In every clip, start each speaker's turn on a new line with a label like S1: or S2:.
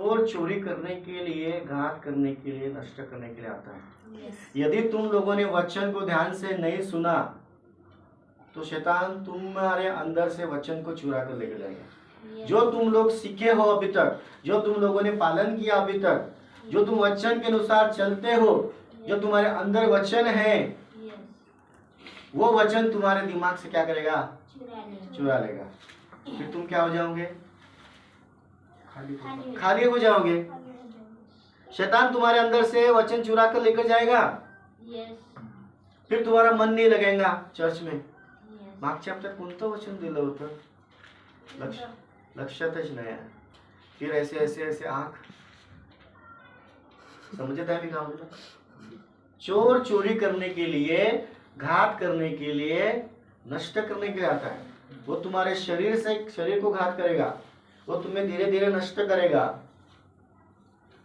S1: चोर चोरी करने के लिए, घात करने के लिए, नष्ट करने के लिए आता है। यदि तुम लोगों ने वचन को ध्यान से नहीं सुना तो शैतान तुम्हारे अंदर से वचन को चुरा कर लेकर जाएगा। जो तुम लोग सीखे हो अभी तक, जो तुम लोगों ने पालन किया अभी तक, जो तुम वचन के अनुसार चलते हो, जो तुम्हारे अंदर वचन है, वो वचन तुम्हारे दिमाग से क्या करेगा? चुरा लेगा। फिर तुम क्या हो जाओगे? खाली हो जाओगे। शैतान तुम्हारे अंदर से वचन चुरा कर लेकर जाएगा। फिर तुम्हारा मन नहीं लगेगा चर्च में। मागच्या हप्त्यात कोणतं वचन दिलं होतं? लक्षातच नाही आहे। फिर ऐसे ऐसे ऐसे आंख समझते हैं क्या बोला? चोर चोरी करने के लिए, घात करने के लिए, नष्ट करने के लिए आता है। वो तुम्हारे शरीर को घात करेगा, वो तुम्हें धीरे धीरे नष्ट करेगा,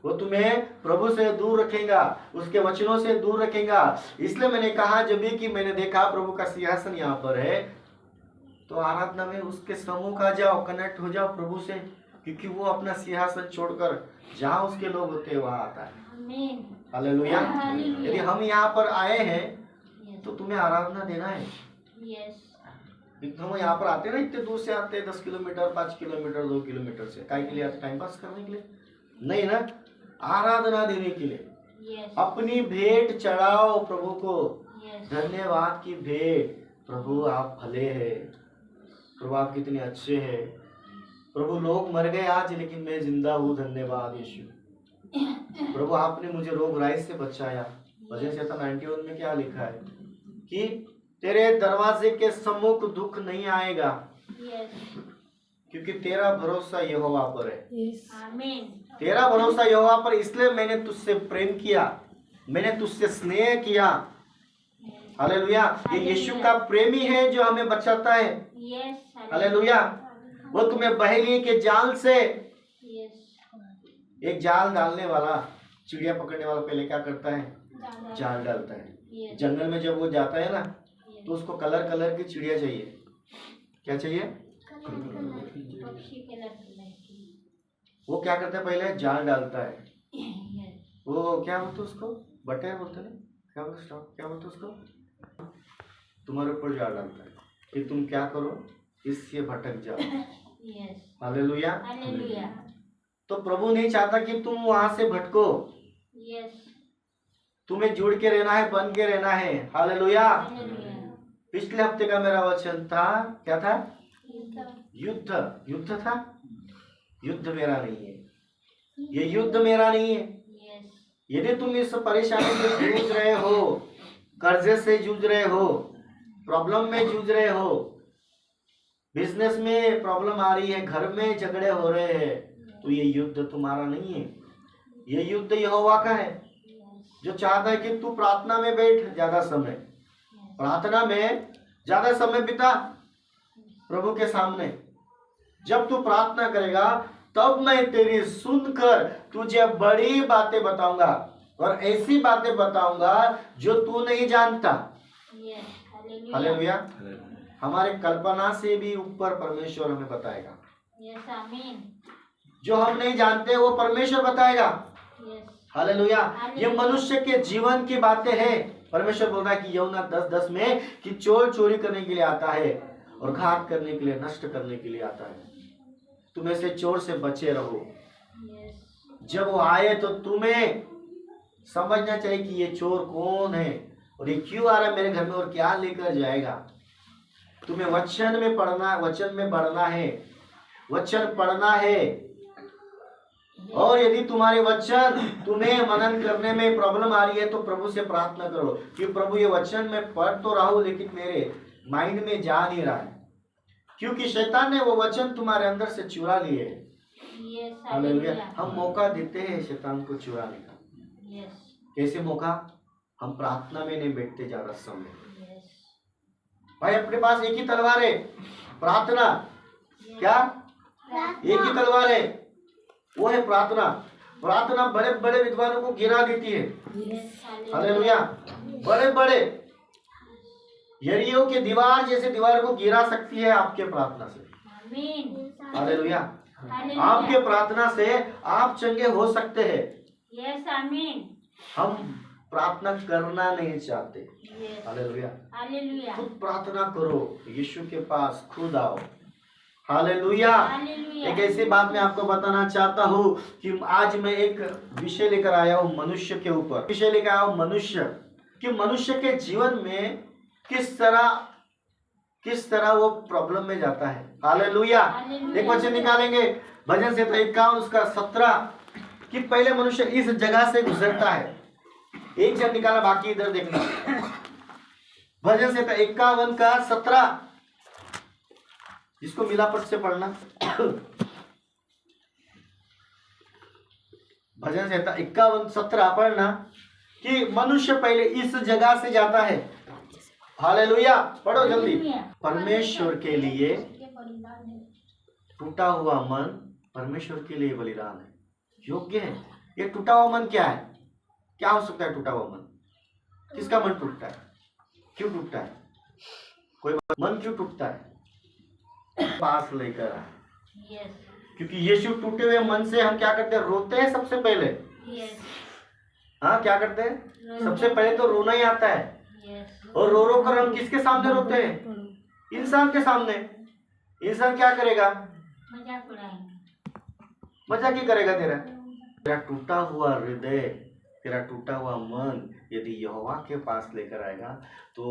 S1: वो तुम्हें प्रभु से दूर रखेगा, उसके वचनों से दूर रखेगा। इसलिए मैंने कहा जब भी कि मैंने देखा प्रभु का सिंहासन यहाँ पर है, तो आराधना में उसके सम्मुख आ जाओ, कनेक्ट हो जाओ प्रभु से, क्योंकि वो अपना सिंहासन छोड़कर जहाँ उसके लोग होते हैं वहाँ आता है। हालेलुया। यदि हम यहाँ पर आए हैं तो तुम्हें आराधना देना है। हम यहाँ पर आते ना, इतने दूर से आते हैं, 10 किलोमीटर, 5 किलोमीटर, 2 किलोमीटर से, काय के लिए आते? टाइम पास करने के लिए नहीं ना, आराधना देने के लिए। अपनी भेंट चढ़ाओ प्रभु को, धन्यवाद की भेंट। प्रभु आप भले हैं, प्रभु आप कितने अच्छे हैं, प्रभु लोग मर गए आज लेकिन मैं जिंदा हूँ, धन्यवाद यीशु। प्रभु आपने मुझे रोग राई से बचाया। भजन संहिता 91 में क्या लिखा है कि तेरे दरवाजे के सम्मुख दुख नहीं आएगा, क्योंकि तेरा भरोसा यहोवा पर है। तेरा भरोसा यहोवा पर, इसलिए मैंने तुझसे प्रेम किया, मैंने तुझसे स्नेह किया। हालेलुया। ये यीशु का प्रेमी है जो हमें बचाता है। हालेलुया। वो तुम्हें बहेलिए के जाल से, एक जाल डालने वाला, चिड़िया पकड़ने वाला पहले क्या करता है? जाल डालता है। जंगल में जब वो जाता है ना, तो उसको कलर कलर की चिड़िया चाहिए। क्या चाहिए? वो क्या करता है? पहले जाल डालता है। वो क्या बोलते उसको? बटेर बोलते ना? क्या बोलते उसको? तुम्हारे ऊपर जाल डालता है, फिर तुम क्या करो? इससे भटक जाओ। हालेलुया। तो प्रभु नहीं चाहता कि तुम वहां से भटको। तुम्हें जुड़ के रहना है, बन के रहना है। हालेलुया। पिछले हफ्ते का मेरा वचन था, क्या था? युद्ध था। युद्ध मेरा नहीं है, ये युद्ध मेरा नहीं है। यदि तुम इस परेशानी से जूझ रहे हो, कर्जे से जूझ रहे हो, प्रॉब्लम में जूझ रहे हो, बिजनेस में प्रॉब्लम आ रही है, घर में झगड़े हो रहे हैं, तो ये युद्ध तुम्हारा नहीं है, ये युद्ध यहोवा का है, जो चाहता है कि तू प्रार्थना में बैठ, ज्यादा समय प्रार्थना में ज्यादा समय बिता प्रभु के सामने। जब तू प्रार्थना करेगा तब मैं तेरी सुनकर तुझे बड़ी बातें बताऊंगा, और ऐसी बातें बताऊंगा जो तू नहीं जानता। हालेलुया। हमारे कल्पना से भी ऊपर परमेश्वर हमें बताएगा। जो हम नहीं जानते वो परमेश्वर बताएगा। हालेलुया। ये मनुष्य के जीवन की बातें हैं। परमेश्वर बोल रहा है कि यूहन्ना 10:10 में कि चोर चोरी करने के लिए आता है और घात करने के लिए, नष्ट करने के लिए आता है। तुम ऐसे चोर से बचे रहो। जब वो आए तो तुम्हें समझना चाहिए कि ये चोर कौन है और ये क्यों आ रहा है मेरे घर में और क्या लेकर जाएगा। तुम्हें वचन में पढ़ना, वचन में बढ़ना है, वचन पढ़ना है। और यदि तुम्हारे वचन तुम्हें मनन करने में प्रॉब्लम आ रही है तो प्रभु से प्रार्थना करो कि प्रभु ये वचन मैं पढ़ तो रहा हूं लेकिन मेरे माइंड में जा नहीं रहा है, क्योंकि शैतान ने वो वचन तुम्हारे अंदर से चुरा लिए। हालेलुया। हम मौका देते हैं शैतान को चुराने का। कैसे मौका? हम प्रार्थना में नहीं बैठते ज्यादा समय। भाई अपने पास एक ही तलवार है, प्रार्थना। क्या? एक ही तलवार है, वो है प्रार्थना। प्रार्थना बड़े बड़े विद्वानों को गिरा देती है। हालेलुया। बड़े बड़े यरीहो के दीवार जैसे दीवार को गिरा सकती है आपके प्रार्थना से। हालेलुया। आपके प्रार्थना से आप चंगे हो सकते हैं।
S2: यस, आमीन।
S1: हम प्रार्थना करना नहीं चाहते। हालेलुया।
S2: हालेलुया।
S1: खुद प्रार्थना करो, यीशु के पास खुद आओ। हालेलुया। एक ऐसी बात मैं आपको बताना चाहता हूँ कि आज मैं एक विषय लेकर आया हूँ मनुष्य के ऊपर। विषय लेकर आया हूँ मनुष्य, कि मनुष्य के जीवन में किस तरह वो प्रॉब्लम में जाता है। हालेलुया। एक वचन निकालेंगे भजन से 51 उसका 17, कि पहले मनुष्य इस जगह से गुजरता है। एक जन निकाला, बाकी इधर देखना। भजन से 51 का 17, जिसको मिलापट से पढ़ना। भजन से 51:17 पढ़ना, कि मनुष्य पहले इस जगह से जाता है। हालेलुया। पढ़ो जल्दी। परमेश्वर के लिए टूटा हुआ मन परमेश्वर के लिए बलिदान है, योग्य है। ये टूटा हुआ मन क्या है? क्या हो सकता है टूटा हुआ मन? किसका मन टूटता है? क्यों टूटता है? कोई मन क्यों टूटता है? पास लेकर आए, क्योंकि यीशु टूटे हुए मन से हम क्या करते हैं? रोते हैं सबसे पहले। हाँ, क्या करते हैं? सबसे पहले तो रोना ही आता है। और रो रो कर हम किसके सामने रोते हैं? इंसान के सामने। इंसान क्या करेगा?
S2: मजाक उड़ाएगा।
S1: मजाक ही करेगा। तेरा टूटा हुआ हृदय, तेरा टूटा हुआ मन यदि यहोवा के पास लेकर आएगा तो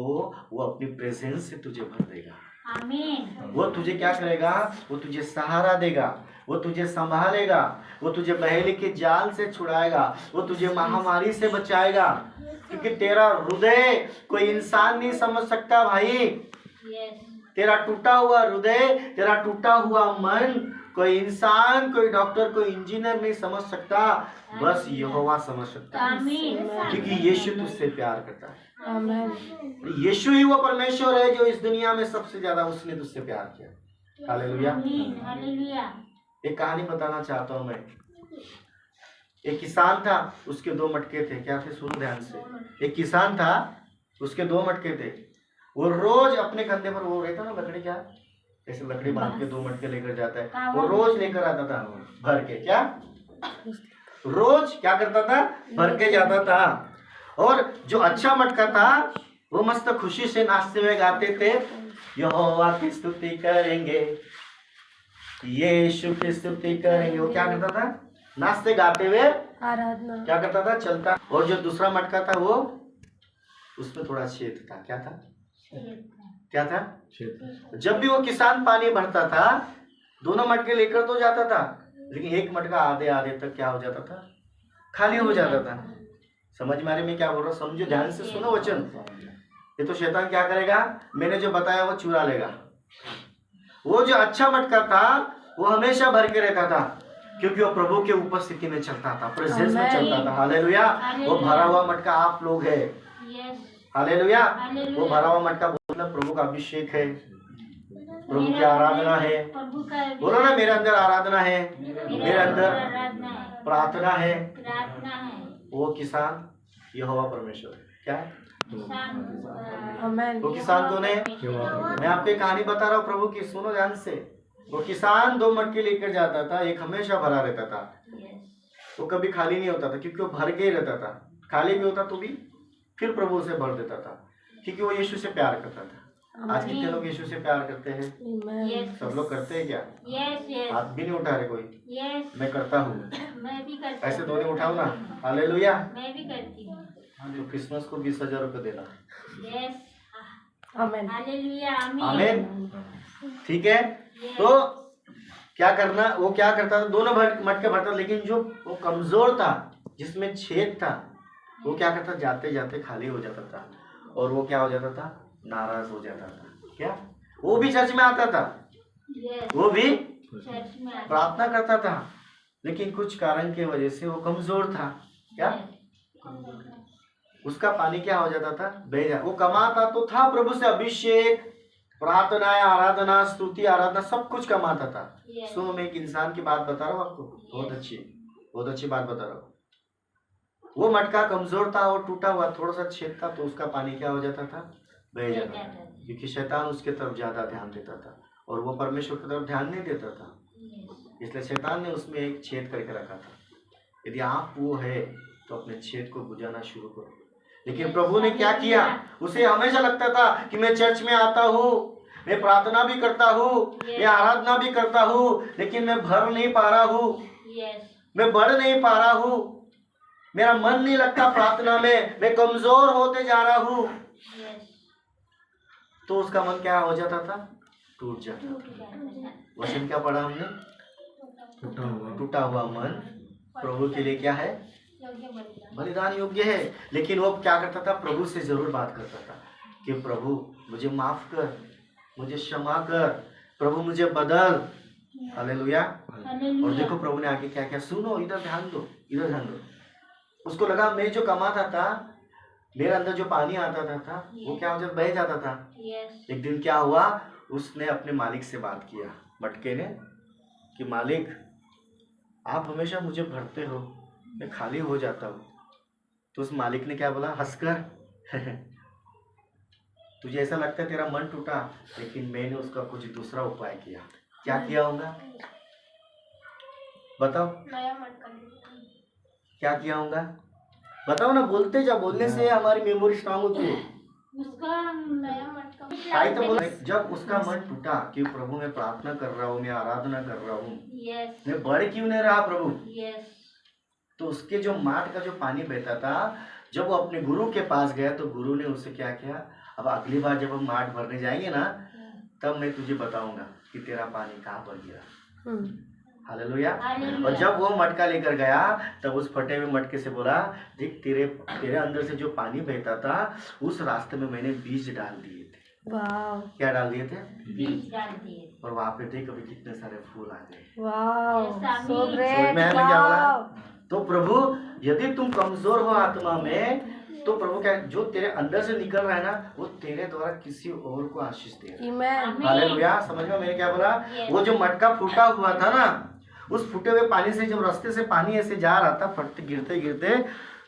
S1: वो अपनी प्रेजेंस से तुझे भर देगा।
S2: आमीन।
S1: वो तुझे क्या करेगा? वो तुझे सहारा देगा, वो तुझे संभालेगा, वो तुझे बहेली के जाल से छुड़ाएगा, वो तुझे महामारी से बचाएगा। क्योंकि तेरा हृदय कोई इंसान नहीं समझ सकता भाई। तेरा टूटा हुआ हृदय, तेरा टूटा हुआ मन कोई इंसान, कोई डॉक्टर, कोई इंजीनियर नहीं समझ सकता, बस यहोवा समझ सकता है। क्योंकि यीशु तुझसे प्यार करता है। यीशु ही वो परमेश्वर है जो इस दुनिया में सबसे ज्यादा उसने तुझसे प्यार किया। हालेलुया। एक कहानी बताना चाहता हूँ मैं। एक किसान था, उसके 2 मटके थे। क्या थे? सुनो ध्यान से। एक किसान था, उसके 2 मटके थे। वो रोज अपने कंधे पर वो रहता ना लकड़ी, क्या ऐसे लकड़ी बांध के 2 मटके लेकर जाता है। वो रोज लेकर आता था भर के। क्या? रोज क्या करता था? भर के जाता था। और जो अच्छा मटका था वो मस्त खुशी से नाचते हुए गाते थे, यहोवा की स्तुति करेंगे, यीशु की स्तुति करेंगे। वो क्या करता था? नाचते गाते हुए आराधना क्या करता था? चलता। और जो दूसरा मटका था वो उसमें थोड़ा छेद था। क्या था? क्या था? जब भी वो किसान पानी भरता था, दोनों मटके लेकर तो जाता था, लेकिन एक मटका आधे आधे तक क्या हो जाता था? खाली हो जाता था। समझ में आ रही मैं क्या बोल रहा हूँ? समझो, ध्यान से सुनो वचन। ये तो शैतान क्या करेगा? मैंने जो बताया वो चुरा लेगा। वो जो अच्छा मटका था वो हमेशा भर के रहता था, क्योंकि वो प्रभु के उपस्थिति में चलता था, प्रेजेंस में चलता था। हालेलुया। वो भरा हुआ मटका आप लोग है। हालेलुया। वो भरा हुआ मटका मतलब प्रभु का अभिषेक है, प्रभु की आराधना है। बोलो ना, मेरे अंदर आराधना है, मेरे अंदर प्रार्थना है। वो किसान यहोवा परमेश्वर क्या है? वो किसान कौन है? मैं आपको एक कहानी बता रहा हूँ प्रभु की, सुनो ध्यान से। वो किसान 2 मटके लेकर जाता था, एक हमेशा भरा रहता था, वो कभी खाली नहीं होता था, क्योंकि वो भर के ही रहता था। खाली भी होता तो भी फिर प्रभु उसे भर देता था, क्योंकि वो यीशु से प्यार करता था। आज कितने लोग यीशु से प्यार करते हैं? सब लोग करते हैं क्या? हाथ भी नहीं उठा रहे कोई। मैं करता हूँ। ऐसे दोनों उठाओ ना। हालेलुया।
S2: मैं भी करती हूँ।
S1: तो क्रिसमस को 20,000 रुपए देना।
S2: आमीन। हालेलुया।
S1: आमीन। ठीक है। तो क्या करना? वो क्या करता था? दोनों मटके भरता, लेकिन जो वो कमजोर था, जिसमें छेद था, वो क्या करता? जाते जाते खाली हो जाता था, और वो क्या हो जाता था? नाराज हो जाता था। क्या? वो भी चर्च में आता था, वो भी प्रार्थना करता था, लेकिन कुछ कारण की वजह से वो कमजोर था। क्या? उसका पानी क्या हो जाता था? बह जाता। वो कमाता तो था प्रभु से अभिषेक, प्रार्थना, आराधना, स्तुति, आराधना, सब कुछ कमाता था। सुनो, मैं एक इंसान की बात बता रहा हूँ आपको, बहुत अच्छी बात बता रहा हूँ। वो मटका कमजोर था और टूटा हुआ, थोड़ा सा छेद था, तो उसका पानी क्या हो जाता था? बह जाता था, क्योंकि शैतान उसके तरफ ज्यादा ध्यान देता था और वो परमेश्वर की तरफ ध्यान नहीं देता था। इसलिए शैतान ने उसमें एक छेद करके रखा था। यदि आप वो है तो अपने छेद को बुझाना शुरू करो। लेकिन प्रभु ने क्या किया, उसे हमेशा लगता था कि मैं चर्च में आता हूँ, मैं प्रार्थना भी करता हूँ, मैं आराधना भी करता हूँ, लेकिन मैं भर नहीं पा रहा हूँ, मैं बढ़ नहीं पा रहा हूँ, मेरा मन नहीं लगता प्रार्थना में, मैं कमजोर होते जा रहा हूँ। तो उसका मन क्या हो जाता था, टूट जाता था। वचन क्या पढ़ा हमने, टूटा हुआ मन प्रभु के लिए क्या है, बलिदान योग्य है। लेकिन वो क्या करता था, प्रभु से जरूर बात करता था कि प्रभु मुझे माफ कर, मुझे क्षमा कर, प्रभु मुझे बदल। हालेलुया। और देखो प्रभु ने आगे क्या क्या, सुनो, इधर ध्यान दो, इधर ध्यान दो। उसको लगा मैं जो कमाता था, मेरे अंदर जो पानी आता था वो क्या हो जाता, बह जाता था। एक दिन क्या हुआ, उसने अपने मालिक से बात किया, मटके ने, कि मालिक आप हमेशा मुझे भरते हो, मैं खाली हो जाता हूँ। तो उस मालिक ने क्या बोला, हंसकर तुझे ऐसा लगता है तेरा मन टूटा, लेकिन मैंने उसका कुछ दूसरा उपाय किया। क्या किया होगा बताओ, क्या किया होगा बताओ ना, बोलते जा, बोलने से हमारी मेमोरी स्ट्रांग होती है। तो बोल, जब उसका मन टूटा कि प्रभु मैं प्रार्थना कर रहा हूँ, मैं आराधना कर रहा हूँ, मैं बढ़ क्यों नहीं रहा प्रभु, तो उसके जो माट का जो पानी बहता था, जब वो अपने गुरु के पास गया तो गुरु ने उससे क्या किया, अब अगली बार जब हम माट भरने जाएंगे ना, तब मैं तुझे बताऊंगा कि तेरा पानी कहाँ पर गिरा। हालेलुया। और जब वो मटका लेकर गया तब उस फटे हुए मटके से बोला, देख तेरे अंदर से जो पानी बहता था उस रास्ते में मैंने बीज डाल दिए थे। वाह। क्या डाल दिए थे,
S2: बीज डाल दिए,
S1: और वहाँ पे देख अभी कितने सारे फूल आ गए।
S2: वाह, सो
S1: ग्रेट। क्या बोला, तो प्रभु यदि तुम कमजोर हो आत्मा में, तो प्रभु क्या, जो तेरे अंदर से निकल रहा है ना, वो तेरे द्वारा किसी और को आशीष दे रहा है। हालेलुया। समझ में मैंने क्या बोला, वो जो मटका फूटा हुआ था ना, उस फूटे हुए पानी से जब रास्ते से पानी ऐसे जा रहा था, फटते गिरते गिरते,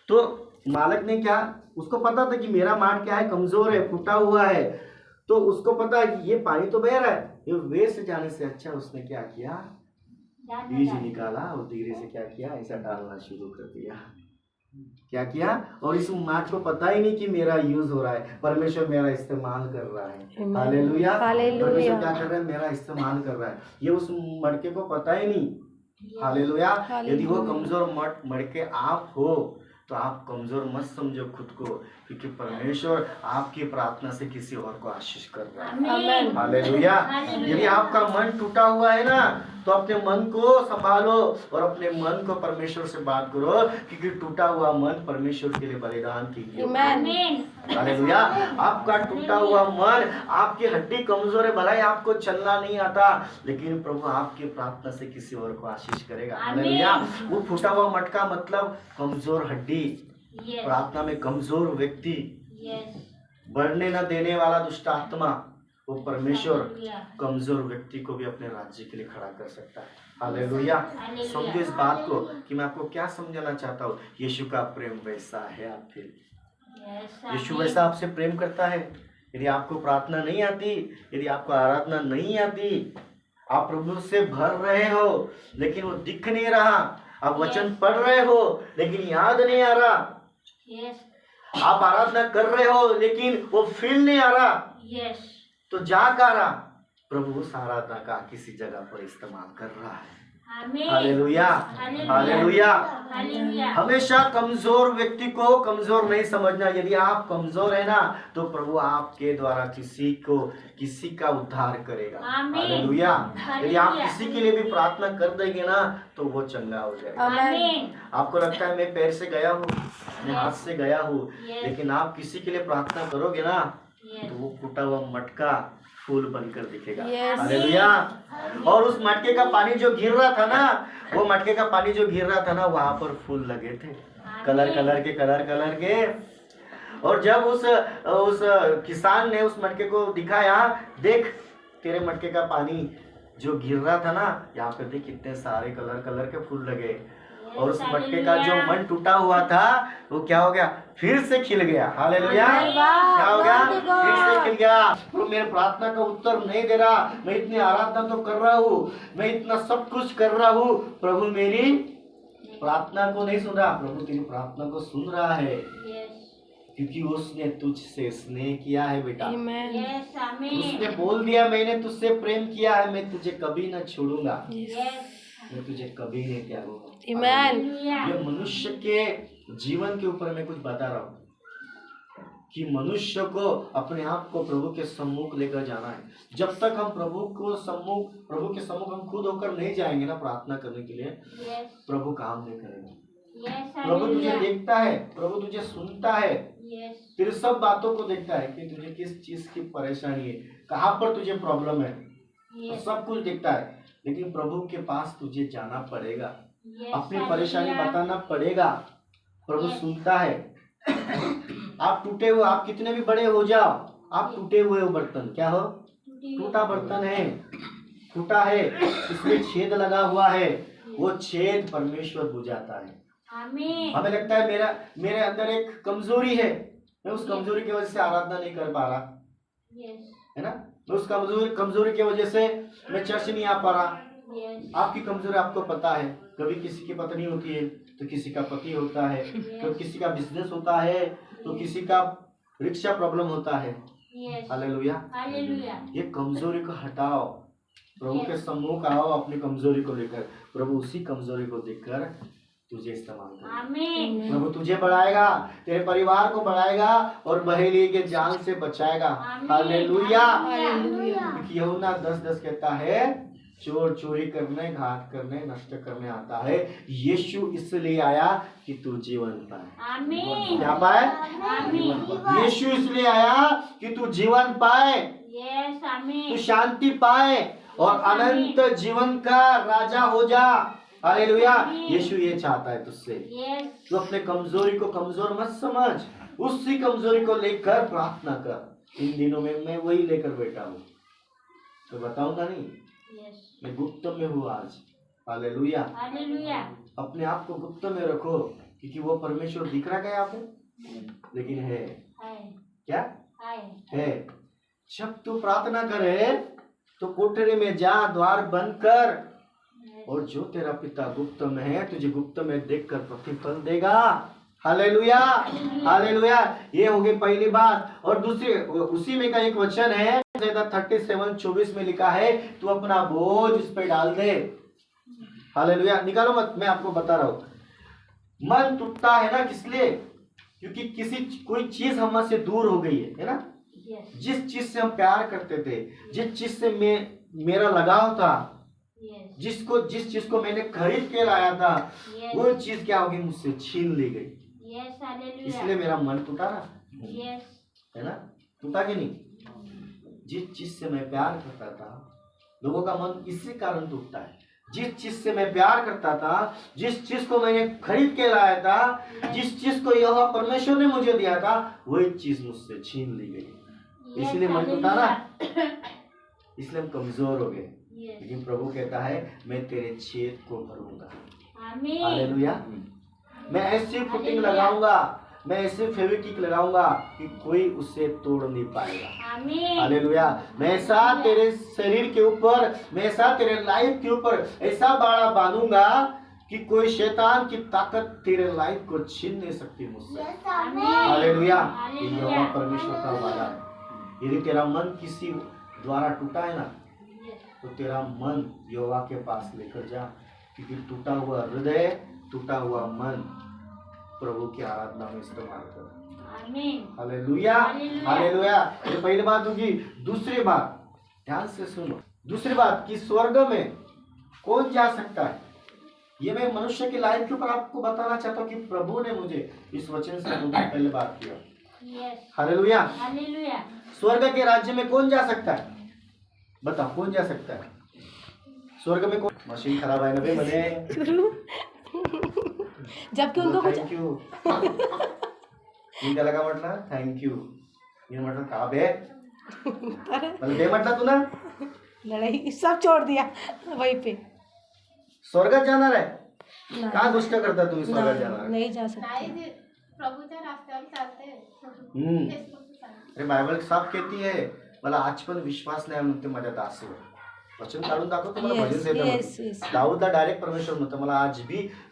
S1: तो मालिक ने क्या, उसको पता था कि मेरा माट क्या है, कमजोर है, फूटा हुआ है, तो उसको पता है कि ये पानी तो बह रहा है, ये वेस्ट जाने से अच्छा उसने क्या किया, बीज निकाला और धीरे से क्या किया, ऐसा डालना शुरू कर दिया। क्या किया, और इस माट को पता ही नहीं कि मेरा यूज हो रहा है, परमेश्वर मेरा इस्तेमाल कर रहा है। हालेलुया। परमेश्वर क्या कर रहा है, मेरा इस्तेमाल कर रहा है, ये उस मटके को पता ही नहीं। हालेलुया। यदि वो कमजोर मटके आप हो तो आप कमजोर मत समझो खुद को, क्योंकि परमेश्वर आपकी प्रार्थना से किसी और को आशीष कर रहा है। हालेलुया। यदि आपका मन टूटा हुआ है ना, तो अपने मन को संभालो और अपने मन को परमेश्वर से बात करो, क्योंकि टूटा हुआ मन परमेश्वर के लिए बलिदान कीजिए। हालेलुया। आपका टूटा हुआ मन, आपकी हड्डी कमजोर है, भला ही आपको चलना नहीं आता, लेकिन प्रभु आपकी प्रार्थना से किसी और को आशीष करेगा। हालेलुया। वो फूटा हुआ मटका मतलब कमजोर हड्डी, प्रार्थना में कमजोर व्यक्ति, बढ़ने न देने वाला दुष्ट आत्मा, वो परमेश्वर कमजोर व्यक्ति को भी अपने राज्य के लिए खड़ा कर सकता है। हालेलुया। समझो इस बात को कि मैं आपको क्या समझाना चाहता हूँ। यीशु का प्रेम वैसा है आप फिर, यीशु वैसा आपसे प्रेम करता है। यदि आपको प्रार्थना नहीं आती, यदि आपको आराधना नहीं आती, आप प्रभु से भर रहे हो लेकिन वो दिख नहीं रहा, आप वचन पढ़ रहे हो लेकिन याद नहीं आ रहा, आप आराधना कर रहे हो लेकिन वो फील नहीं आ रहा, तो जा कर रहा प्रभु उस आराधना का किसी जगह पर इस्तेमाल कर रहा है। हालेलुया। हालेलुया। हमेशा कमजोर व्यक्ति को कमजोर नहीं समझना। यदि आप कमजोर है ना, तो प्रभु आपके द्वारा किसी का उद्धार करेगा। हालेलुया। यदि आप किसी के लिए भी प्रार्थना कर देंगे ना, तो वो चंगा हो जाएगा। आपको लगता है मैं पैर से गया हूँ, मैं हाथ से गया हूँ, लेकिन आप किसी के लिए प्रार्थना करोगे ना, तो वो फूटा हुआ मटका फूल बनकर दिखेगा। हालेलुया। और उस मटके का पानी जो गिर रहा था ना, वो मटके का पानी जो गिर रहा था ना, वहां पर फूल लगे थे, कलर के। और जब उस किसान ने उस मटके को दिखाया, देख तेरे मटके का पानी जो गिर रहा था ना, यहाँ पे देख कितने सारे कलर के फूल लगे। और उस मटके का जो मन टूटा हुआ था वो क्या हो गया, फिर से खिल गया। हालेलुया। क्या हो गया, फिर से खिल गया। प्रभु मेरे प्रार्थना का उत्तर नहीं दे रहा, मैं इतनी आराधना तो कर रहा हूँ, मैं इतना सब कुछ कर रहा हूँ, प्रभु मेरी प्रार्थना को नहीं सुन रहा। प्रभु तेरी प्रार्थना को सुन रहा है, क्योंकि उसने तुझसे स्नेह किया है बेटा। उसने बोल दिया मैंने तुझसे प्रेम किया है, मैं तुझे कभी न छोड़ूंगा, मैं तुझे कभी नहीं त्यागूंगा। ये मनुष्य के जीवन के ऊपर मैं कुछ बता रहा हूँ कि मनुष्य को अपने आप को प्रभु के सम्मुख लेकर जाना है। जब तक हम प्रभु के सम्मुख हम खुद होकर नहीं जाएंगे ना प्रार्थना करने के लिए, प्रभु काम नहीं करेगा। प्रभु तुझे देखता है, प्रभु तुझे सुनता है, तेरे सब बातों को देखता है कि तुझे किस चीज की परेशानी है, कहाँ पर तुझे प्रॉब्लम है, तो सब कुछ देखता है। लेकिन प्रभु के पास तुझे जाना पड़ेगा, अपनी परेशानी बताना पड़ेगा। प्रभु सुनता है। आप टूटे हुए, आप कितने भी बड़े हो जाओ, आप टूटे हुए हो बर्तन, क्या हो, टूटा बर्तन है, टूटा है, इसमें छेद लगा हुआ है, वो छेद परमेश्वर बुझाता है। हमें लगता है मेरे अंदर एक कमजोरी है, मैं उस कमजोरी की वजह से आराधना नहीं कर पा रहा, है ना, मैं उस कमजोरी की वजह से मैं चर्च नहीं आ पा रहा। आपकी कमजोरी आपको पता है। कभी किसी की पत्नी होती है तो किसी का पति होता है, तो किसी का बिजनेस होता है, तो किसी का रिक्शा प्रॉब्लम होता है। हालेलुया। ये कमजोरी को हटाओ, प्रभु के सम्मुख आओ अपनी कमजोरी को लेकर। प्रभु उसी कमजोरी को देखकर तुझे इस्तेमाल करेगा। प्रभु तुझे बढ़ाएगा, तेरे परिवार को बढ़ाएगा और बहेलिए के जाल से बचाएगा। हालेलुया। क्योंकि यूहन्ना 10:10 कहता है, चोर चोरी करने, घात करने, नष्ट करने आता है, यीशु इसलिए आया कि तू जीवन पाए। क्या पाए? यीशु इसलिए आया कि तू जीवन पाए, तू शांति पाए और अनंत जीवन का राजा हो जा। हालेलुया। यीशु ये चाहता है तुझसे। तू अपने कमजोरी को कमजोर मत समझ, उसी कमजोरी को लेकर प्रार्थना कर। इन दिनों में मैं वही लेकर बैठा हूँ, तो बताऊंगा नहीं, मैं गुप्त में हूँ आज। हालेलुया। अपने आप को गुप्त में रखो, क्योंकि वो परमेश्वर दिख रहा है यहाँ पे, लेकिन है क्या है। जब तू प्रार्थना करे तो कोठरी में जा, द्वार बंद कर, और जो तेरा पिता गुप्त में है तुझे गुप्त में देखकर प्रतिफल देगा। हालेलुया। हालेलुया। ये हो गई पहली बात। और दूसरी, उसी में का एक वचन है 37:24 में लिखा है, तू अपना बोझ इस पे डाल दे। हालेलुया। निकालो मत, मैं आपको बता रहा हूँ। मन टूटता है ना, किस लिए? क्योंकि कोई चीज हमसे दूर हो गई है ना। जिस चीज से हम प्यार करते थे, जिस चीज से मेरा लगाव था, जिस चीज को मैंने खरीद के लाया था, वो चीज क्या होगी, मुझसे छीन ली गई। इसलिए मेरा मन टूटा ना, है ना, टूटा कि नहीं? जिस चीज से मैं प्यार करता था, लोगों का मन इसी कारण टूटता है। जिस चीज से मैं प्यार करता था, जिस चीज को मैंने खरीद के लाया था, जिस चीज को यहोवा परमेश्वर ने मुझे दिया था, वही चीज मुझसे छीन ली गई। इसलिए मन टूटा ना, इसलिए हम कमजोर हो गए। लेकिन प्रभु कहता है, मैं तेरे छेद को भरूंगा। हालेलुया। मैं ऐसी फिटिंग लगाऊंगा, मैं ऐसे फेविक्विक लगाऊंगा कि कोई उसे तोड़ नहीं पाएगा। हालेलुया। मैं ऐसा तेरे शरीर के ऊपर, मैं ऐसा तेरे लाइफ के ऊपर ऐसा बाड़ा बांधूंगा कि कोई शैतान की ताकत तेरे लाइफ को छीन नहीं सकती मुझसे। हालेलुया। ये यहोवा परमेश्वर का वादा है। यदि तेरा मन किसी द्वारा टूटा है ना, तो तेरा मन यहोवा के पास लेकर जा, क्योंकि टूटा हुआ हृदय, टूटा हुआ मन प्रभु की आराधना में इस्तेमाल कर। हालेलुया। हालेलुया। ये पहली बात होगी। दूसरी बात, ध्यान से सुनो, दूसरी बात कि स्वर्ग में कौन जा सकता है, ये मैं मनुष्य की लाइफ के ऊपर आपको बताना चाहता हूँ कि प्रभु ने मुझे इस वचन से पहले बात किया। हालेलुया। स्वर्ग के राज्य में कौन जा सकता है? बताओ, कौन जा सकता है स्वर्ग में? कौन? मशीन खराब है ना बे बने,
S3: जबकि उनको कुछ
S1: थैंक यू लगा म्हटलं थैंक यू, ये म्हटलं का बे, मतलब बे म्हटलं तू ना,
S3: लड़ाई सब छोड़ दिया वहीं पे।
S1: स्वर्गात जाणार आहे, काय गोष्ट करता तुम्ही स्वर्गात
S3: नाही
S1: जाणार?
S3: नाही जा सकते.
S4: नाही ते प्रभूच्या रस्त्यावर चालते.
S1: हम्म.
S4: तेच गोष्ट सांगते.
S1: अरे बायबल साफ कहती है, मला आज पण विश्वास नाही म्हणते माझ्या दासीवर. वचन काढून दाखवतो मला भजन
S3: Yes,
S1: से
S3: yes, yes.
S1: दाऊदला डायरेक्ट परमेश्वर म्हणतो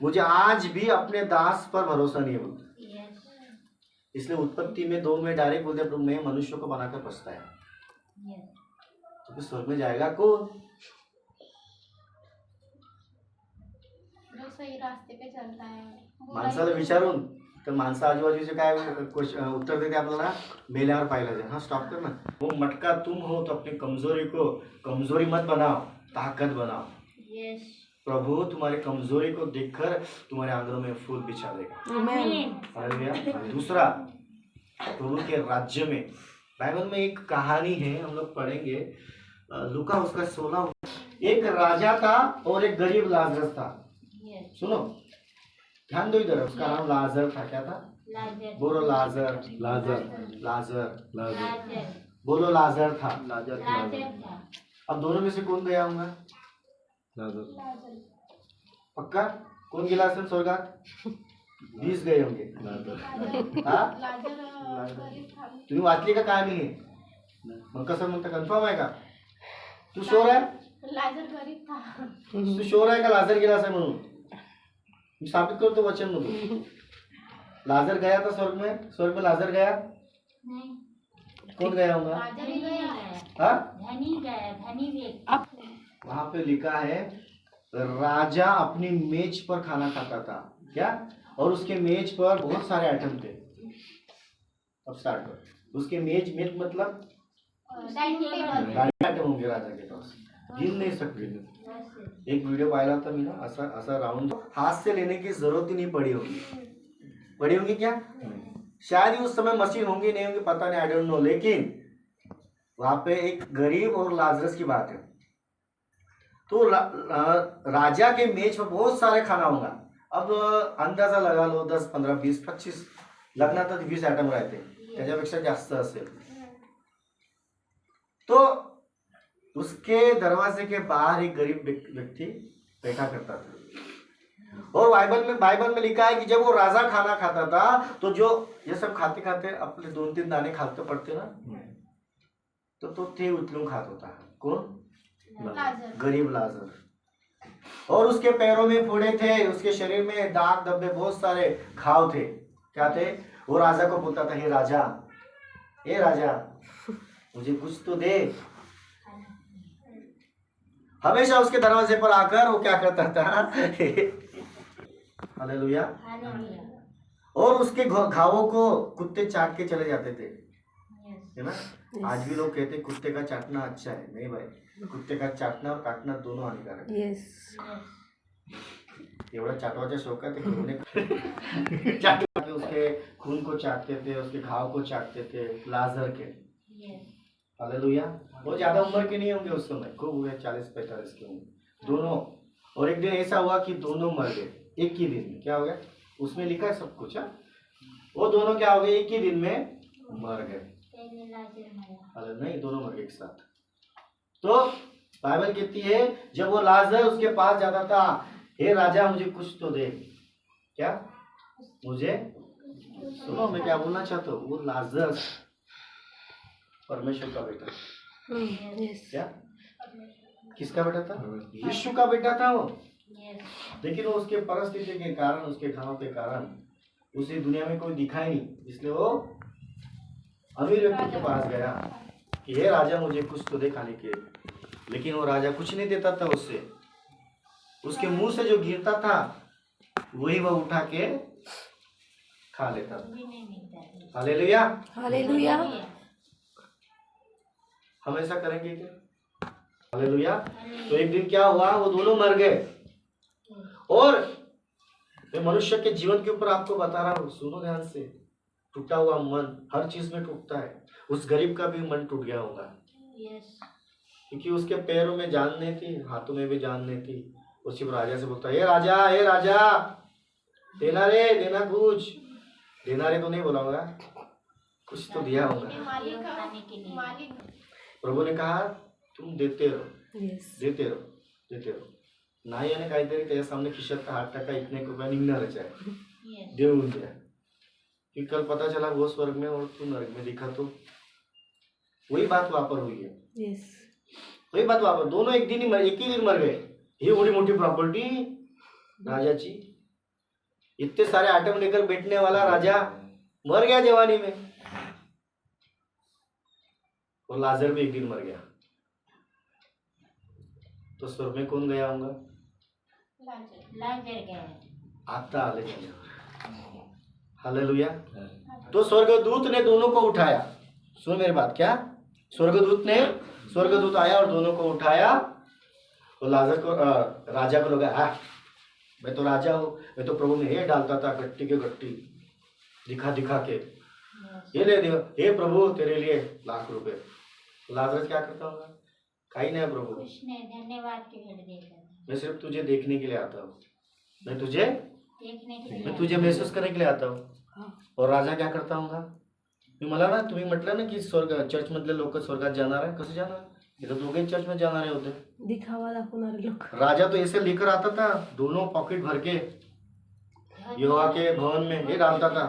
S1: मुझे आज भी अपने दास पर भरोसा नहीं है बोलते.
S2: Yes.
S1: इसलिए उत्पत्ति में 2 में डायरेक्ट बोलते प्रभु मैं मनुष्य को बनाकर पछताया.
S2: Yes.
S1: तो फिर स्वर्ग में जाएगा कौन?
S4: जो सही रास्ते पे चलता है.
S1: माणसाला विचारून तर माणसं आजूबाजूचे काय उत्तर देते आपल्याला मेल्यावर पाहिलं जाईल. हाँ स्टॉप कर ना. वो मटका तुम हो तो अपनी कमजोरी को कमजोरी मत बनाओ, ताकत बनाओ.
S2: Yes.
S1: प्रभु तुम्हारी कमजोरी को देखकर तुम्हारे आंगनों में फूल बिछा देगा.
S3: Amen.
S1: हालेलुया. और दूसरा, प्रभु के राज्य में बाइबल में एक कहानी है, हम लोग पढ़ेंगे. लूका उसका 16. एक राजा था और एक गरीब लाजरस था.
S2: Yes.
S1: सुनो, ध्यान दो इधर. उसका नाम लाजर था. क्या था?
S2: Larger.
S1: बोलो लाजर.
S5: लाजर
S1: लाजर.
S2: Larger.
S1: बोलो लाजर था.
S5: लाजर
S2: Larger था.
S1: अब दोनों में से कौन गया होगा?
S5: लाजर
S1: पक्का? कौन गेला असेल स्वर्गात? 20 गए होंगे. हा?
S4: लाजर गरीब था.
S1: तुम्ही वाचली का कहाणी हे? मग कसं म्हणता, कन्फर्म आहे का? तू शोर आहे?
S4: लाजर गरीब था.
S1: तू शोर आहे का लाजर गेला असेल म्हणून? मी साबित करतो वचन मधून. लाजर गया था स्वर्ग में लाजर गया.
S2: नहीं.
S1: कौन गया होगा?
S4: लाजर
S2: धनी
S4: ही गया.
S2: गया.
S1: हाँ?
S2: धनी गया. धनी व्यक्ति.
S1: वहां पे लिखा है राजा अपनी मेज पर खाना खाता था. क्या? और उसके मेज पर बहुत सारे आइटम थे. अब स्टार्ट कर. उसके मेज मतलब
S4: डाइनिंग टेबल.
S1: गाड़ी आइटम होंगे राजा के पास, गिन नहीं सकते. एक वीडियो पाहिला था मी ना, असा राउंड हाथ से लेने की जरूरत ही नहीं पड़ी होगी क्या? शायद ही उस समय मशीन होंगी नहीं होंगी, पता नहीं, आई डोंट नो. लेकिन वहां पे एक गरीब और लाजरस की बात है. तो राजा के मेज पर बहुत सारे खाना होगा. अब अंदाजा लगा लो 10, 15, 20, 25 लग्नात 20 आयटम राहते, त्याच्यापेक्षा जास्त असेल. तो उसके दरवाजे के बाहर एक गरीब व्यक्ति बैठा करता था. और बाइबल में लिखा है कि जब वो राजा खाना खाता था तो जो ये सब खाते खाते अपने 2-3 दाने खाते पड़ते ना, तो थे उतलून खात होता. कौन?
S4: लाजर.
S1: गरीब लाजर. और उसके पैरों में फोड़े थे, उसके शरीर में दाग धब्बे बहुत सारे घाव थे. क्या थे? वो राजा को बोलता था, हे राजा मुझे कुछ तो दे. हमेशा उसके दरवाजे पर आकर वो क्या करता था? हालेलुया.
S2: हालेलुया.
S1: और उसके घावों को कुत्ते चाट के चले जाते थे.
S2: Yes.
S1: है ना? आज भी लोग कहते हैं कुत्ते का चाटना अच्छा है. नहीं भाई, कुत्ते का चाटना और काटना दोनों हानिकारक है.
S3: Yes.
S1: एवढा चाटवाच्या शौकात ते चाटके उसके खून को चाटते थे, उसके घाव को चाटते थे. लाजर के.
S2: Yes.
S1: हालेलुया. वो ज्यादा उम्र के नहीं होंगे उस समय, खूब हुए 40-45 के होंगे दोनों. और एक दिन ऐसा हुआ कि दोनों मर गए एक ही दिन में. क्या हो गया? उसमें लिखा है सब कुछ. वो दोनों क्या हो गए? एक ही दिन में मर गए.
S2: पहले लाजर मरा.
S1: अरे नहीं, दोनों मर गए एक साथ. तो बाइबल कहती है जब वो लाजर उसके पास जाता था, हे राजा मुझे कुछ तो दे. क्या? मुझे सुनो मैं क्या बोलना चाहता हूँ. वो लाजर परमेश्वर का बेटा.
S3: Yes.
S1: क्या? किसका बेटा था? यीशु का बेटा था वो.
S2: Yes.
S1: लेकिन वो उसके परिस्थिति के कारण, उसके घाव के कारण उसे दुनिया में कोई दिखा ही नहीं. इसलिए वो अमीर व्यक्ति के पास गया कि हे राजा मुझे कुछ तो दे खाने के. लेकिन वो राजा कुछ नहीं देता था उससे. उसके मुंह से जो गिरता था वही वह उठा के खा लेता था.
S2: भी नहीं मिलता है.
S1: हालेलुया.
S3: Hallelujah.
S1: हम ऐसा करेंगे क्या? हालेलुया. तो एक दिन क्या हुआ? वो दोनों मर गए. और मैं मनुष्य के जीवन के ऊपर आपको बता रहा हूँ, सुनो ध्यान से. टूटा हुआ मन हर चीज में टूटता है. उस गरीब का भी मन टूट गया होगा,
S2: Yes.
S1: क्योंकि उसके पैरों में जान नहीं थी, हाथों में भी जान नहीं थी. वो सिर्फ राजा से बोलता, हे राजा देना कुछ. देना रे तो नहीं बोला होगा, कुछ तो दिया होगा.
S2: खाने के लिए.
S4: मालिक.
S1: प्रभु ने कहा तुम देते रहो,
S3: Yes.
S1: देते रहो. नाही आणि काहीतरी त्याच्यासामने खिशात हाथ टाका, इतने रुपया निघणारच आहे,
S2: यस
S1: देऊन द्या. कि कल पता चला वो स्वर्ग में और तू नरक में दिखा तो वही बात वापर हुई है.
S3: यस.
S1: वही बात वापर, दोनों एक ही दिन मर गए. ही एवढी मोठी प्रॉपर्टी राजाची, इतने सारे आइटम लेकर बैठने वाला राजा मर गया जवानी में, और लाजर भी एक दिन मर गया. तो स्वर्ग में कौन गया होगा?
S2: लाजर गया.
S1: आता आले हालेलुया. तो स्वर्गदूत ने दोनों को उठाया. सुनो मेरी बात, क्या स्वर्गदूत आया और दोनों को उठाया, और लाजर को राजा को लगा, मैं तो राजा हूँ, मैं तो प्रभु में ये डालता था गट्टी के गट्टी दिखा दिखा के, ये ले दियो, हे प्रभु तेरे लिए ₹1,00,000. लाजर क्या करता होगा? कहीं नहीं प्रभु,
S2: कुछ नहीं, धन्यवाद के भेंट देकर
S1: मैं सिर्फ तुझे देखने के लिए आता हूँ, मैं तुझे
S2: देखने के लिए
S1: महसूस करने के लिए आता हूँ. और राजा क्या करता होगा? मी मला ना, तुम्ही म्हटलं ना की स्वर्ग चर्च मधले लोक स्वर्गात जाणार आहे. कसं जाणार? हे तो दोघे चर्च में जाणारे होते.
S3: दिखावा दाखवणारे लोक.
S1: राजा तो ऐसे लेकर आता था, दोनों पॉकेट भर के यहोवा के भवन में ये डालता था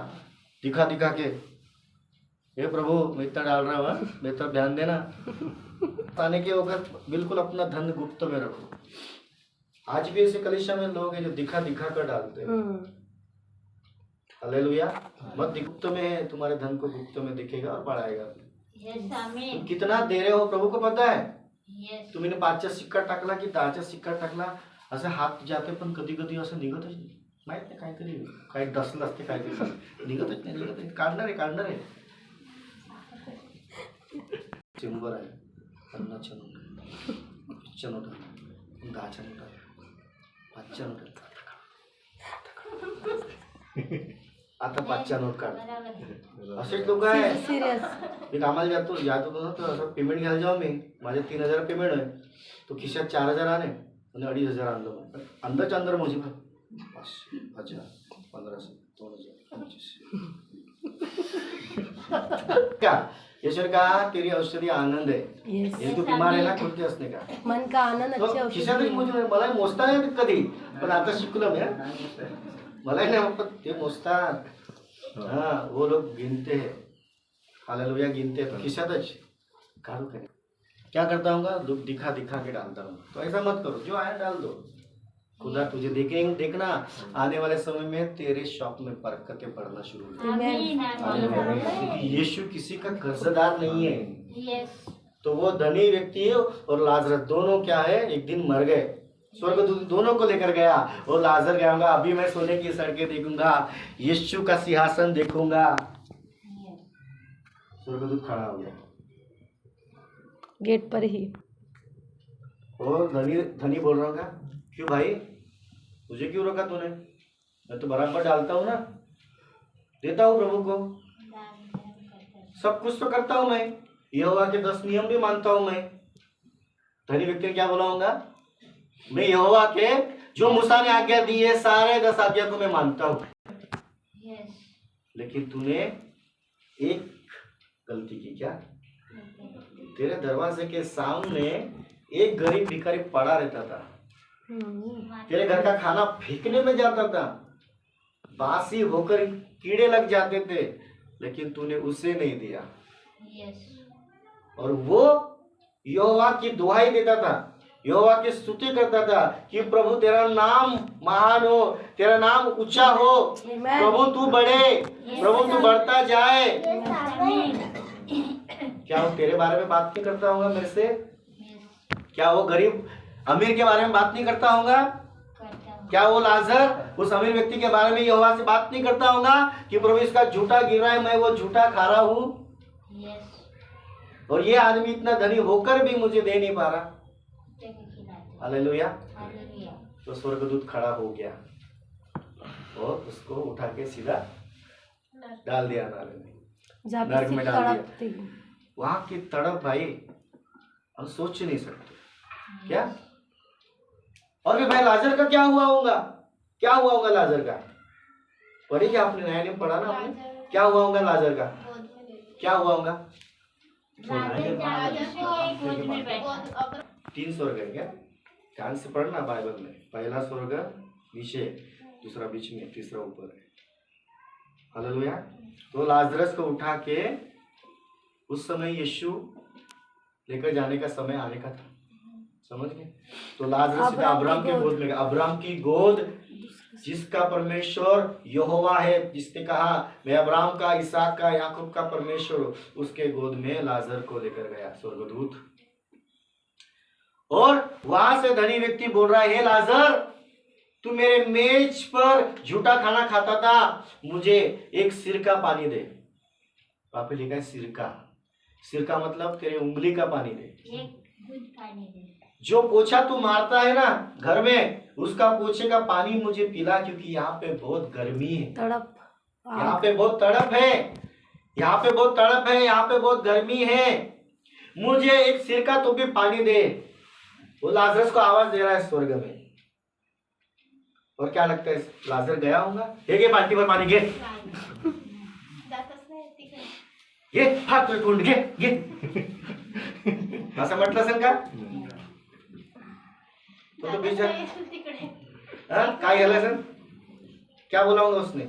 S1: दिखा दिखा के, हे प्रभु मैं इतना डाल रहा हूँ, बेहतर ध्यान देना. आने के वक्त बिल्कुल अपना धन गुप्त में रखो. आज भी ऐसे कलीसिया में लोग हैं जो दिखा दिखा कर डालते हैं. हालेलुया. मत गुप्त में, तुम्हारे धन को गुप्त में दिखेगा और बढ़ाएगा.
S2: यस आमीन.
S1: तुम कितना दे रहे हो प्रभु को पता है.
S2: यस
S1: तुम्ही 5चा सिक्का टाकला की 10चा सिक्का टाकला, असं हात जाते पण कधी कधी असं निघतच नाही. माहित नाही काहीतरी काही डसलं असते, काहीतरी निघतच नाही. काढणार आहे. चिंबर आहे, 50च्या नोट, 20च्या नोट, 10च्या नोट, 5च्या नोट. आता 5च्या नोट काढ.
S2: बरोबर.
S1: असेच लोक आहे.
S3: सिरियस.
S1: मी कामाला जातो ना, तर असं पेमेंट घ्यायला जाऊ मी, माझे 3,000 पेमेंट आहे, तो खिशात 4,000 आणे आणि 2,500 आणलं. अंदरच्या अंदर मोजी 500, 1,000, 1,500, 2,000, 2500. क्या ईश्वर का तेरी औषधी आनंद है.
S3: यस.
S1: ये तू बीमार आहे ना, कोणते असणे का,
S3: मन का आनंद अच्छे
S1: तो
S3: औषध
S1: खिशातच मोजून मला मोजता येत कधी, पण आता शिकलो मी. मला नाही पण ते मोजतात. हाँ वो लोग गिनते हैं. हालेलुया, गिनते हैं. तो खिशातच काढू का? क्या करता हूँ, दिखा दिखा के डालता हूँ. तो ऐसा मत करो, जो आया डाल दो. खुदा तुझे देखना आने वाले समय में तेरे शॉप में बरकतें बढ़ना शुरू हो जाएंगी.
S2: आमीन आमीन.
S1: क्योंकि यीशु किसी का कर्जदार नहीं है.
S2: यस
S1: तो वो धनी व्यक्ति और लाजरस दोनों क्या है, एक दिन मर गए. स्वर्गदूत दोनों को लेकर गया, और लाजर गया होगा, अभी मैं सोने की सड़कें देखूंगा, यीशु का सिंहासन देखूंगा. स्वर्गदूत खड़ा हो गया
S3: गेट पर ही.
S1: और धनी बोल रहा होगा, क्यों भाई, मुझे क्यों रोका तूने, मैं तो बराबर डालता हूँ ना, देता हूँ प्रभु को, सब कुछ तो करता हूँ मैं, यहोवा के 10 नियम भी मानता हूँ मैं. धनी व्यक्ति ने क्या बोला होगा, मैं यहोवा के जो मूसा ने आज्ञा दी है सारे 10 आज्ञा को मैं मानता हूँ.
S2: यस.
S1: लेकिन तूने एक गलती की. क्या? तेरे दरवाजे के सामने एक गरीब भिखारी पड़ा रहता था, तेरे घर का खाना फेंकने में जाता था, बासी होकर कीड़े लग जाते थे, लेकिन तूने उसे नहीं दिया.
S2: यस.
S1: और वो यहोवा की दुहाई देता था, यहोवा की स्तुति करता था कि प्रभु तेरा नाम महान हो, तेरा नाम ऊंचा हो, प्रभु तू बढ़े, प्रभु तू बढ़ता जाए. क्या वो तेरे बारे में बात नहीं करता होगा मेरे से? क्या वो गरीब अमीर के बारे में बात नहीं करता होगा? क्या वो लाजर उस अमीर व्यक्ति के बारे में यहोवा से बात नहीं करता होगा कि प्रभु इसका झूठा गिर रहा है, मैं वो झूठा खा रहा हूँ, और ये आदमी इतना धनी होकर भी मुझे दे नहीं पा रहा. हालेलुया. तो स्वर्गदूत खड़ा हो गया और उसको उठा के सीधा डाल दिया नाले में, नरक में डाल दिया. वहां की तड़प भाई हम सोच नहीं सकते. क्या? और भी भाई लाजर का क्या हुआ होगा, क्या हुआ होगा लाजर का? पढ़ी क्या आपने, नया नियम पढ़ा ना आपने? क्या हुआ होगा लाजर का, क्या हुआ होगा? 3 स्वर्ग है क्या? ध्यान से पढ़ना बाइबल में, पहला स्वर्ग नीचे, दूसरा बीच में, तीसरा ऊपर है। हालेलुया। तो लाजरस को उठा के उस समय यीशु लेकर जाने का समय आने का था, समझ गए। तो लाजरस सीधा अब्राहम की गोद में गया। अब्राहम की गोद जिसका परमेश्वर यहोवा है, जिसने कहा मैं अब्राहम का, इसहाक का, याकूब का परमेश्वर, उसके गोद में लाजर को लेकर गया स्वर्गदूत। और वहां से धनी व्यक्ति बोल रहा है, हे लाजर, तू मेरे मेज पर झूठा खाना खाता था, मुझे एक सिरका पानी दे। वहां पे लिखा है सिरका। सिरका मतलब तेरे उंगली का पानी दे।
S2: एक दूध पानी दे।
S1: जो पोछा तू मारता है ना घर में, उसका पोछे का पानी मुझे पिला, क्योंकि यहाँ पे बहुत गर्मी है,
S3: तड़प,
S1: यहाँ पे बहुत तड़प है, यहाँ पे बहुत तड़प है, यहाँ पे बहुत गर्मी है, मुझे एक सिरका तो भी पानी दे। वो लाजरस को आवाज दे रहा है स्वर्ग में। और क्या लगता है, लाजर गया होगा, ये बाल्टी भर पानी गे,
S4: जातच नाही तिकडे.
S1: ये हात तोंड घे घे असं म्हटलं असेल का? तो
S4: जातच
S1: बेचारा
S4: नाही तिकडे.
S1: काय झालं असेल, क्या बोला होगा उसने?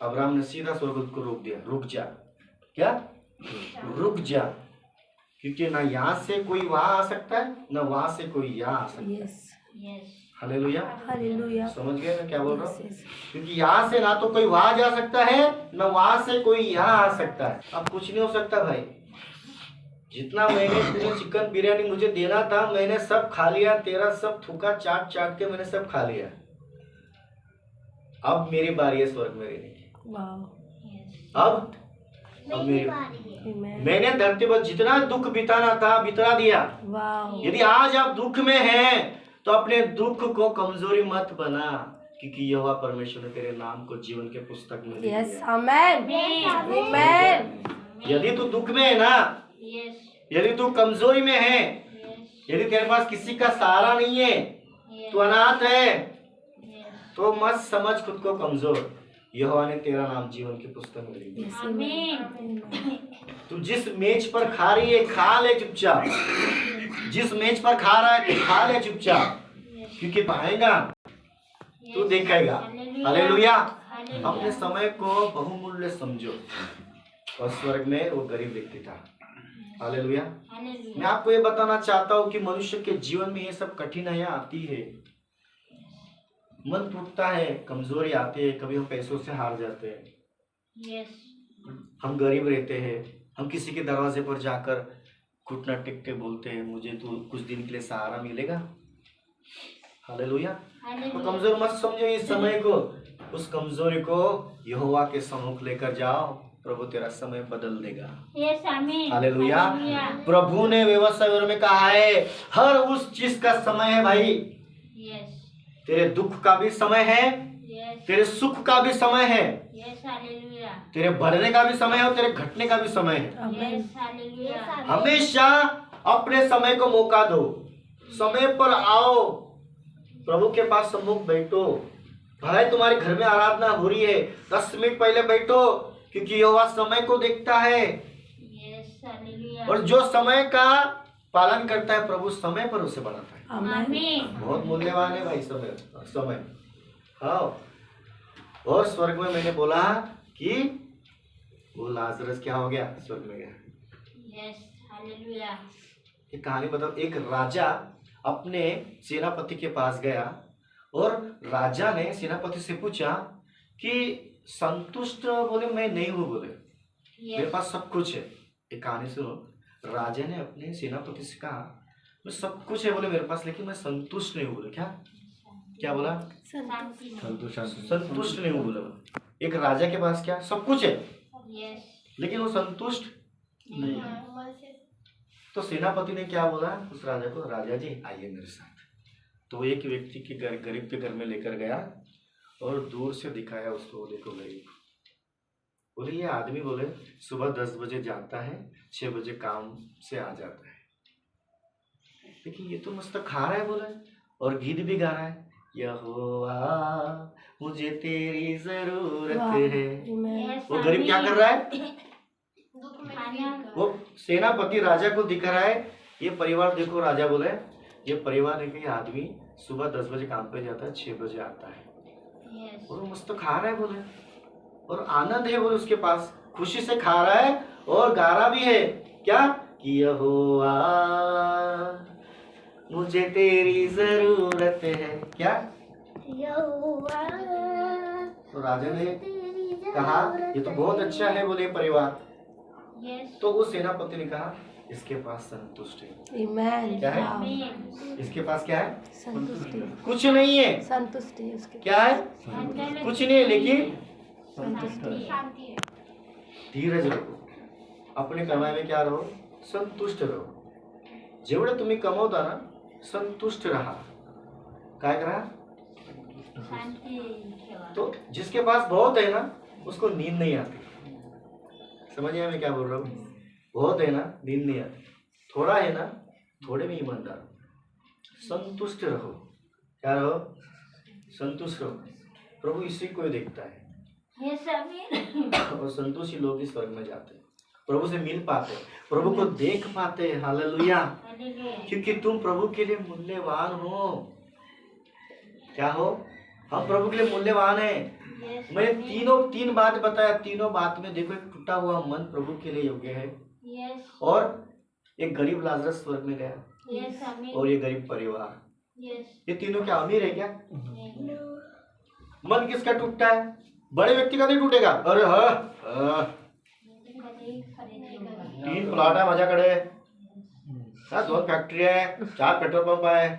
S1: अब्राहम ने सीधा स्वर्गदूत को रोक दिया, रुक जा। क्या? रुक जा, क्योंकि ना यहाँ से कोई वहां आ सकता है, ना वहां से कोई यहाँ आ सकता है।
S3: Yes,
S2: yes,
S1: hallelujah.
S3: हालेलुया।
S1: समझ गए मैं क्या बोल रहा हूँ?
S3: यस,
S1: क्योंकि यहाँ से ना तो कोई वहां जा सकता है, ना वहां से कोई यहाँ आ सकता है। अब कुछ नहीं हो सकता भाई। जितना मैंने तुझे चिकन बिरयानी मुझे देना था, मैंने सब खा लिया, तेरा सब थूका चाट चाट के मैंने सब खा लिया। अब मेरी बारी है स्वर्ग में रहने की।
S3: Wow,
S2: yes.
S1: अब मेरी,
S3: आमेन।
S1: मैंने धरती पर जितना दुख बिताना था बिता दिया।
S3: वाओ,
S1: यदि आज आप दुख में हैं तो अपने दुख को कमजोरी मत बना, क्योंकि यहोवा परमेश्वर ने तेरे नाम को जीवन के पुस्तक में लिख
S3: यस,
S1: दिया।
S3: आमेन, आमेन।
S1: यदि तू दुख में है ना,
S2: यस,
S1: यदि तू कमजोरी में है,
S2: यस,
S1: यदि तेरे पास किसी का सहारा नहीं है,
S2: यस,
S1: तू अनाथ है,
S2: यस।
S1: तो मत समझ खुद को कमजोर। यहोवा ने तेरा नाम जीवन की पुस्तक में लिख दिया।
S3: यस,
S2: आमीन।
S1: तू जिस मेज पर खा रही है, खा ले चुपचाप। जिस मेज पर खा रहा है, तू खा ले चुपचाप, क्योंकि पाएगा तू देखेगा। हालेलुया। अपने समय को बहुमूल्य समझो। और स्वर्ग में वो गरीब व्यक्ति था। हालेलुया। मैं आपको ये बताना चाहता हूँ कि मनुष्य के जीवन में ये सब कठिनाइयाँ आती है, मन टूटता है, कमजोरी आती है, कभी हम पैसों से हार जाते हैं,
S2: यस,
S1: हम गरीब रहते हैं, हम किसी के दरवाजे पर जाकर घुटना टेक के बोलते हैं, मुझे तो कुछ दिन के लिए सहारा मिलेगा। हालेलुया। तो कमजोर मत समझो इस समय को, उस कमजोरी को यहोवा के सम्मुख लेकर जाओ, प्रभु तेरा समय बदल देगा।
S2: यस, आमीन।
S1: हालेलुया। प्रभु ने व्यवस्था में कहा है, हर उस चीज का समय है भाई।
S2: यस,
S1: तेरे दुख का भी समय है,
S2: यस,
S1: तेरे सुख का भी समय है,
S2: यस, हालेलुया।
S1: तेरे बढ़ने का भी समय है और तेरे घटने का भी समय है।
S3: आमेन।
S2: Yes, hallelujah.
S1: हमेशा अपने समय को मौका दो, समय पर आओ, प्रभु के पास सम्मुख बैठो। भाई तुम्हारे घर में आराधना हो रही है, 10 मिनट पहले बैठो, क्योंकि यहोवा समय को देखता है।
S2: Yes, hallelujah.
S1: और जो समय का पालन करता है, प्रभु समय पर उसे बढ़ाता है।
S2: आमीन।
S1: बहुत मूल्यवान है भाई समय, समय। हाँ। और स्वर्ग में मैंने बोला कि वो लाजरस क्या हो गया, स्वर्ग में गया।
S2: Yes, hallelujah.
S1: एक कहानी बताओ। एक राजा अपने सेनापति के पास गया और राजा ने सेनापति से पूछा कि संतुष्ट? बोले मैं नहीं हूँ। बोले मेरे
S2: यस,
S1: पास सब कुछ है। एक कहानी सुनो। राजा ने अपने सेनापति से कहा मैं सब कुछ है बोले मेरे पास, लेकिन मैं संतुष्ट नहीं हूँ। बोले क्या? क्या बोला?
S2: शांति में।
S1: संतुष्ट नहीं हूँ बोले। एक राजा के पास क्या सब कुछ है,
S2: यस,
S1: लेकिन वो संतुष्ट नहीं है। तो सेनापति ने क्या बोला उस राजा को, राजा जी आइए मेरे साथ। तो एक व्यक्ति के घर, गरीब के घर में लेकर गया और दूर से दिखाया उसको, देखो गरीब। बोले ये आदमी बोले सुबह 10 बजे जाता है, 6 बजे काम से आ जाता है, लेकिन ये तो मस्त खा रहा है बोले, और गीत भी गा रहा है, यहोवा मुझे तेरी जरूरत है।
S2: यस,
S1: वो गरीब क्या कर रहा है?
S4: दुख में
S2: खाना।
S1: वो सेनापति राजा को दिख रहा है, ये परिवार देखो। राजा बोले ये परिवार है कि आदमी सुबह 10 बजे काम पे जाता है, 6 बजे आता है
S2: Yes.
S1: और वो मस्त खा रहा है बोले, और आनंद है बोले उसके पास, खुशी से खा रहा है और गा रहा भी है क्या कि यहोवा मुझे तेरी जरूरत है क्या।
S4: यहोवा
S1: तो राजा ने कहा ये तो बहुत अच्छा है बोले परिवार।
S2: Yes.
S1: तो उस सेनापति ने कहा इसके पास संतुष्ट है।
S3: Amen.
S1: क्या है?
S3: Wow.
S2: Amen.
S1: इसके पास क्या है?
S3: संतुष्टि
S1: कुछ नहीं है।
S3: संतुष्टि है उसके
S1: क्या है? कुछ नहीं है, लेकिन
S3: संतुष्टि
S4: शांति है।
S1: धीरज रखो, अपने कमाई में क्या रहो, संतुष्ट रहो। जेवढे तुम्ही कमवता ना, संतुष्ट रहा। काय करा?
S2: शांति ठेवा.
S1: तो जिसके पास बहुत है ना, उसको नींद नहीं आती। समझिए मैं क्या बोल रहा हूँ? बहुत है ना, नींद नहीं आती। थोड़ा है ना, थोड़े में ईमानदार, संतुष्ट रहो। क्या रहो? संतुष्ट रहो। प्रभु इसी को ही देखता है।
S2: Yes, Amen.
S1: और संतोषी लोग इस स्वर्ग में जाते हैं, प्रभु से मिल पाते हैं, प्रभु को देख पाते हैं। हालेलुया।
S2: Hallelujah.
S1: क्योंकि तुम प्रभु के लिए मूल्यवान हो। क्या हो? हम प्रभु के लिए मूल्यवान हैं।
S2: Yes.
S1: मैंने तीन बात बताया, तीनों बात में देखो, एक टूटा हुआ मन प्रभु के लिए योग्य है,
S2: Yes.
S1: और एक गरीब लाजरस स्वर्ग में गया,
S2: Yes, Amen.
S1: और ये गरीब परिवार,
S2: Yes.
S1: ये तीनों क्या अमीर है क्या?
S2: Amen.
S1: मन किसका टूटता है? बड़े व्यक्ति का नहीं टूटेगा। अरे हाँ, तीन प्लॉट है माझ्याकडे, हाँ 2 फॅक्टरी आहे, 4 पेट्रोल पंप आहे,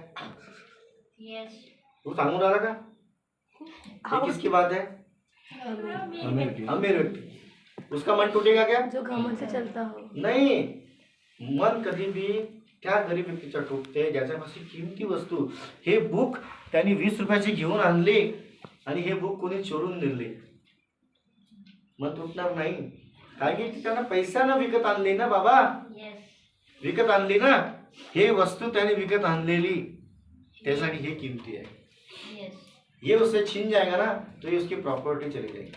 S2: Yes.
S1: तू सांगून राहिला का? ये किसकी बात है?
S5: अमीर की
S1: अमीर व्यक्ति, उसका मन टूटेगा क्या?
S3: जो घमंड से चलता हो.
S1: नाही, मन कधी भी त्या गरीब व्यक्तीचा टूटते ज्याच्यापाशी किमती वस्तू. हे बुक त्यांनी 20 रुपयाची घेऊन आणली आणि हे बुक कोणी चोरून नेले, मन तुटणार नाही. कारण की त्यांना पैशानं विकत आणली ना बाबा,
S2: Yes.
S1: विकत आणली ना, हे वस्तू त्याने विकत आणलेली, त्यासाठी हे किमती आहे.
S2: Yes.
S1: ये उससे छीन जाएगा ना तो ये उसकी प्रॉपर्टी चली जाएगी.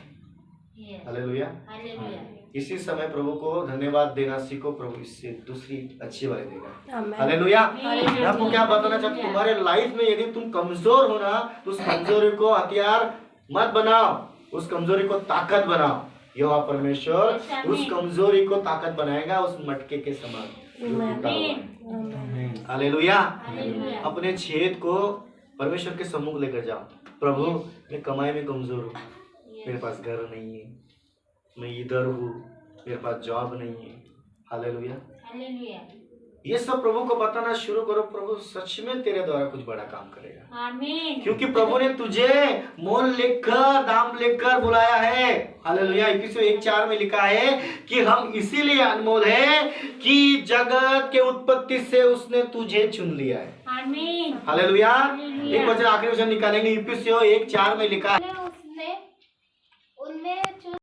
S2: Yes.
S1: हालेलुया.
S2: Hallelujah.
S1: इसी समय प्रभु को धन्यवाद देना सीखो, प्रभु इससे दूसरी अच्छी वाली देगा.
S3: Amen.
S1: हालेलुया.
S2: Amen.
S1: मैं आपको क्या बताना चाहता हूँ, तुम्हारे लाइफ में यदि तुम कमजोर हो ना, तो उस कमजोरी को हथियार मत बनाओ, उस कमजोरी को ताकत बनाओ. यहोवा परमेश्वर उस कमजोरी को ताकत बनाएगा, उस मटके के समान जो टूटा हुआ है.
S3: Amen.
S1: हालेलुया.
S2: Hallelujah.
S1: अपने छेद को परमेश्वर के सम्मुख लेकर जाओ. प्रभु मैं कमाई में कमजोर हूँ, मेरे पास घर नहीं है, मैं इधर हूँ, मेरे पास जॉब नहीं है. हालेलुया.
S2: Hallelujah.
S1: ये सब प्रभु को बताना शुरू करो, प्रभु सच में तेरे द्वारा कुछ बड़ा काम करेगा.
S2: Amen.
S1: क्योंकि प्रभु ने तुझे मोल लेकर, दाम लेकर बुलाया है. हालेलुया. इफिसियों 1:4 में लिखा है कि हम इसीलिए अनमोल है कि जगत के उत्पत्ति से उसने तुझे चुन लिया है.
S2: Amen.
S1: हालेलुया.
S2: हालेलुया.
S1: एक वचन आखिरी वचन निकालेंगे. इफिसियों 1:4 में लिखा है,
S4: उसने